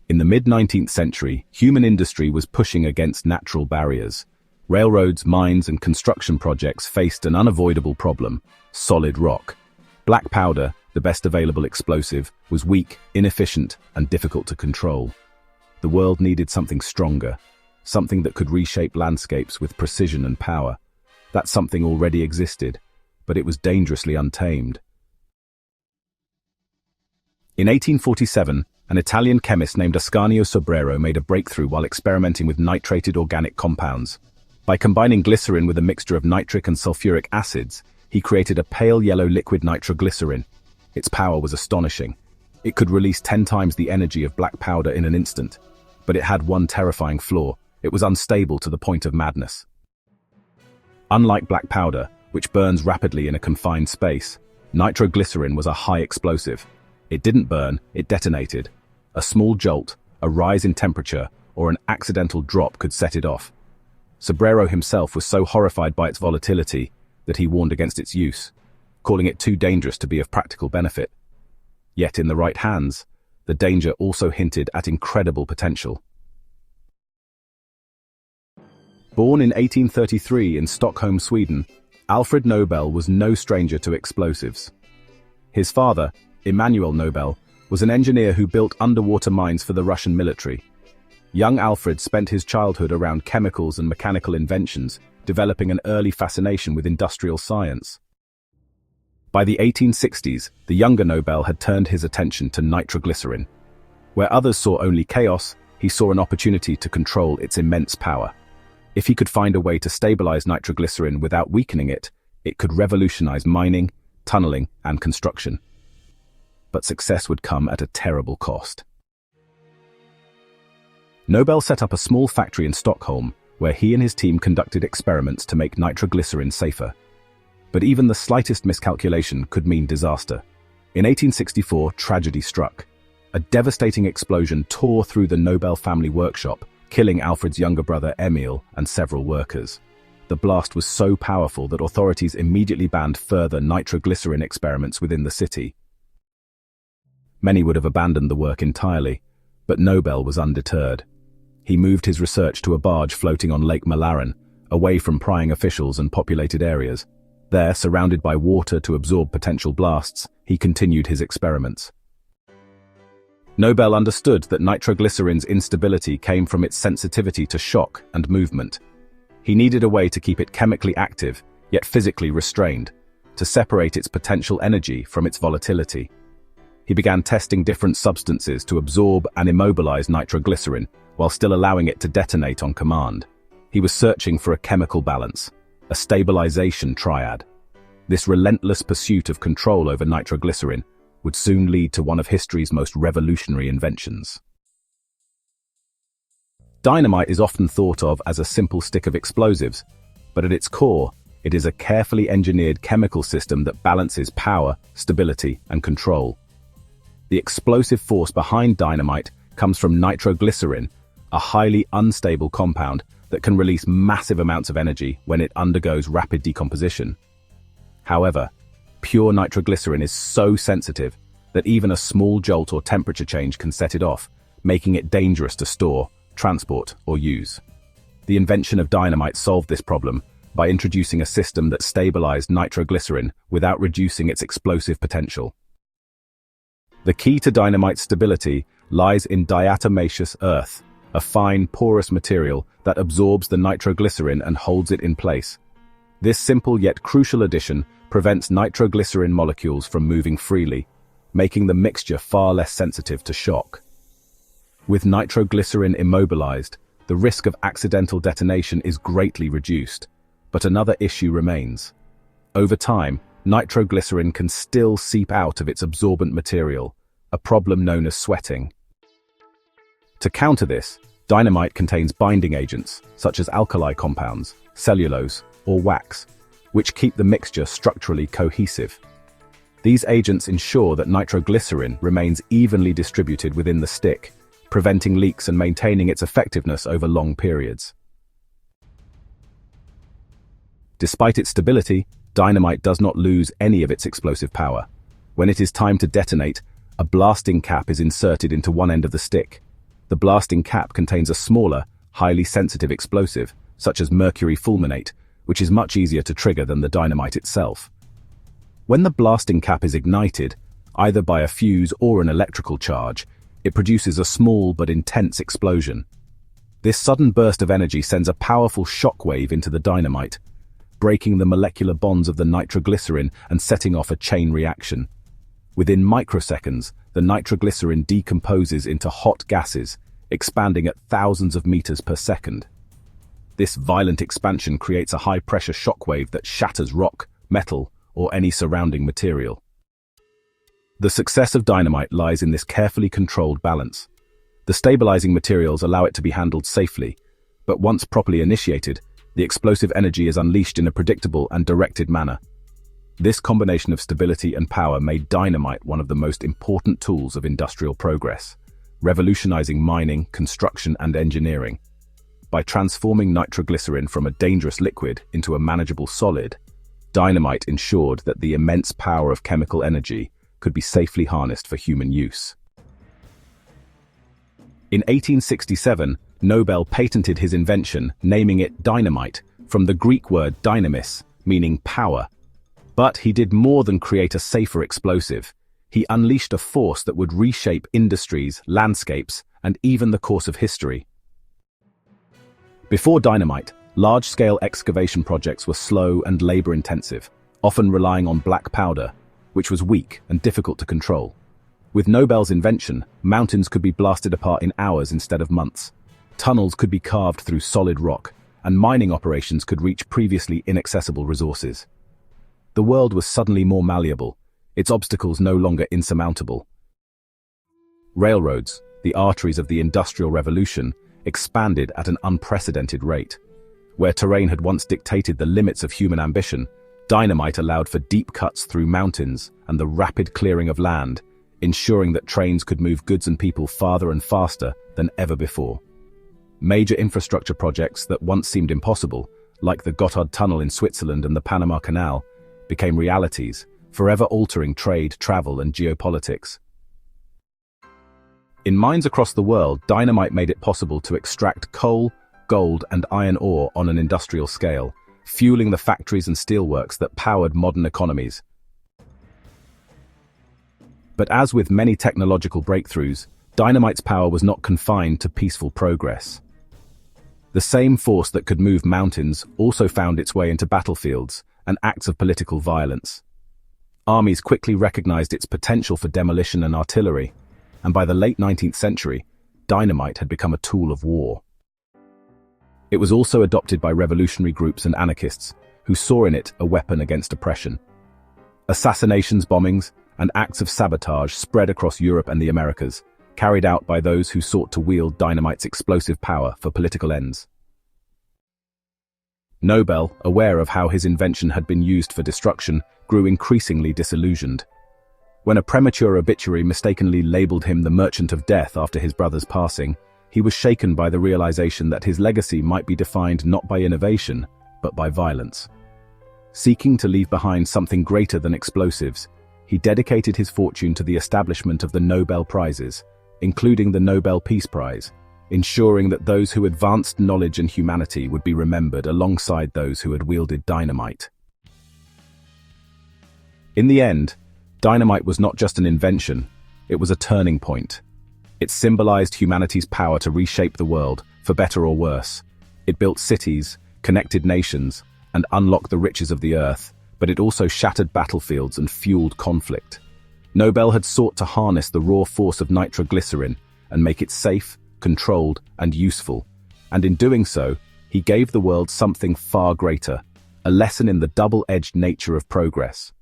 In the mid-19th century, human industry was pushing against natural barriers. Railroads, mines, and construction projects faced an unavoidable problem: solid rock. Black powder, the best available explosive, was weak, inefficient, and difficult to control. The world needed something stronger, something that could reshape landscapes with precision and power. That something already existed, but it was dangerously untamed. In 1847, an Italian chemist named Ascanio Sobrero made a breakthrough while experimenting with nitrated organic compounds. By combining glycerin with a mixture of nitric and sulfuric acids, he created a pale yellow liquid nitroglycerin. Its power was astonishing. It could release 10 times the energy of black powder in an instant. But it had one terrifying flaw: it was unstable to the point of madness. Unlike black powder, which burns rapidly in a confined space, nitroglycerin was a high explosive. It didn't burn, it detonated. A small jolt, a rise in temperature, or an accidental drop could set it off. Sobrero himself was so horrified by its volatility that he warned against its use, calling it too dangerous to be of practical benefit. Yet in the right hands, the danger also hinted at incredible potential. Born in 1833 in Stockholm, Sweden, Alfred Nobel was no stranger to explosives. His father, Emanuel Nobel, was an engineer who built underwater mines for the Russian military. Young Alfred spent his childhood around chemicals and mechanical inventions, developing an early fascination with industrial science. By the 1860s, the younger Nobel had turned his attention to nitroglycerin. Where others saw only chaos, he saw an opportunity to control its immense power. If he could find a way to stabilize nitroglycerin without weakening it, it could revolutionize mining, tunneling, and construction. But success would come at a terrible cost. Nobel set up a small factory in Stockholm, where he and his team conducted experiments to make nitroglycerin safer. But even the slightest miscalculation could mean disaster. In 1864, tragedy struck. A devastating explosion tore through the Nobel family workshop, killing Alfred's younger brother Emil and several workers. The blast was so powerful that authorities immediately banned further nitroglycerin experiments within the city. Many would have abandoned the work entirely, but Nobel was undeterred. He moved his research to a barge floating on Lake Mälaren, away from prying officials and populated areas. There, surrounded by water to absorb potential blasts, he continued his experiments. Nobel understood that nitroglycerin's instability came from its sensitivity to shock and movement. He needed a way to keep it chemically active, yet physically restrained, to separate its potential energy from its volatility. He began testing different substances to absorb and immobilize nitroglycerin, while still allowing it to detonate on command. He was searching for a chemical balance, a stabilization triad. This relentless pursuit of control over nitroglycerin would soon lead to one of history's most revolutionary inventions. Dynamite is often thought of as a simple stick of explosives, but at its core, it is a carefully engineered chemical system that balances power, stability, and control. The explosive force behind dynamite comes from nitroglycerin, a highly unstable compound that can release massive amounts of energy when it undergoes rapid decomposition. However, pure nitroglycerin is so sensitive that even a small jolt or temperature change can set it off, making it dangerous to store, transport, or use. The invention of dynamite solved this problem by introducing a system that stabilized nitroglycerin without reducing its explosive potential. The key to dynamite's stability lies in diatomaceous earth, a fine, porous material that absorbs the nitroglycerin and holds it in place. This simple yet crucial addition prevents nitroglycerin molecules from moving freely, making the mixture far less sensitive to shock. With nitroglycerin immobilized, the risk of accidental detonation is greatly reduced, but another issue remains. Over time, nitroglycerin can still seep out of its absorbent material, a problem known as sweating. To counter this, dynamite contains binding agents, such as alkali compounds, cellulose, or wax, which keep the mixture structurally cohesive. These agents ensure that nitroglycerin remains evenly distributed within the stick, preventing leaks and maintaining its effectiveness over long periods. Despite its stability, dynamite does not lose any of its explosive power. When it is time to detonate, a blasting cap is inserted into one end of the stick. The blasting cap contains a smaller, highly sensitive explosive, such as mercury fulminate, which is much easier to trigger than the dynamite itself. When the blasting cap is ignited, either by a fuse or an electrical charge, it produces a small but intense explosion. This sudden burst of energy sends a powerful shock wave into the dynamite, breaking the molecular bonds of the nitroglycerin and setting off a chain reaction. Within microseconds, the nitroglycerin decomposes into hot gases, expanding at thousands of meters per second. This violent expansion creates a high-pressure shockwave that shatters rock, metal, or any surrounding material. The success of dynamite lies in this carefully controlled balance. The stabilizing materials allow it to be handled safely, but once properly initiated, the explosive energy is unleashed in a predictable and directed manner. This combination of stability and power made dynamite one of the most important tools of industrial progress, revolutionizing mining, construction, and engineering. By transforming nitroglycerin from a dangerous liquid into a manageable solid, dynamite ensured that the immense power of chemical energy could be safely harnessed for human use. In 1867, Nobel patented his invention, naming it dynamite, from the Greek word dynamis, meaning power. But he did more than create a safer explosive. He unleashed a force that would reshape industries, landscapes, and even the course of history. Before dynamite, large-scale excavation projects were slow and labor-intensive, often relying on black powder, which was weak and difficult to control. With Nobel's invention, mountains could be blasted apart in hours instead of months. Tunnels could be carved through solid rock, and mining operations could reach previously inaccessible resources. The world was suddenly more malleable, its obstacles no longer insurmountable. Railroads, the arteries of the Industrial Revolution, expanded at an unprecedented rate. Where terrain had once dictated the limits of human ambition, dynamite allowed for deep cuts through mountains and the rapid clearing of land, ensuring that trains could move goods and people farther and faster than ever before. Major infrastructure projects that once seemed impossible, like the Gotthard Tunnel in Switzerland and the Panama Canal, became realities, forever altering trade, travel, and geopolitics. In mines across the world, dynamite made it possible to extract coal, gold, and iron ore on an industrial scale, fueling the factories and steelworks that powered modern economies. But as with many technological breakthroughs, dynamite's power was not confined to peaceful progress. The same force that could move mountains also found its way into battlefields and acts of political violence. Armies quickly recognized its potential for demolition and artillery, and by the late 19th century, dynamite had become a tool of war. It was also adopted by revolutionary groups and anarchists, who saw in it a weapon against oppression. Assassinations, bombings, and acts of sabotage spread across Europe and the Americas, carried out by those who sought to wield dynamite's explosive power for political ends. Nobel, aware of how his invention had been used for destruction, grew increasingly disillusioned. When a premature obituary mistakenly labeled him the Merchant of Death after his brother's passing, he was shaken by the realization that his legacy might be defined not by innovation, but by violence. Seeking to leave behind something greater than explosives, he dedicated his fortune to the establishment of the Nobel Prizes, including the Nobel Peace Prize, ensuring that those who advanced knowledge and humanity would be remembered alongside those who had wielded dynamite. In the end, dynamite was not just an invention, it was a turning point. It symbolized humanity's power to reshape the world, for better or worse. It built cities, connected nations, and unlocked the riches of the earth, but it also shattered battlefields and fueled conflict. Nobel had sought to harness the raw force of nitroglycerin and make it safe, controlled, and useful, and in doing so, he gave the world something far greater, a lesson in the double-edged nature of progress.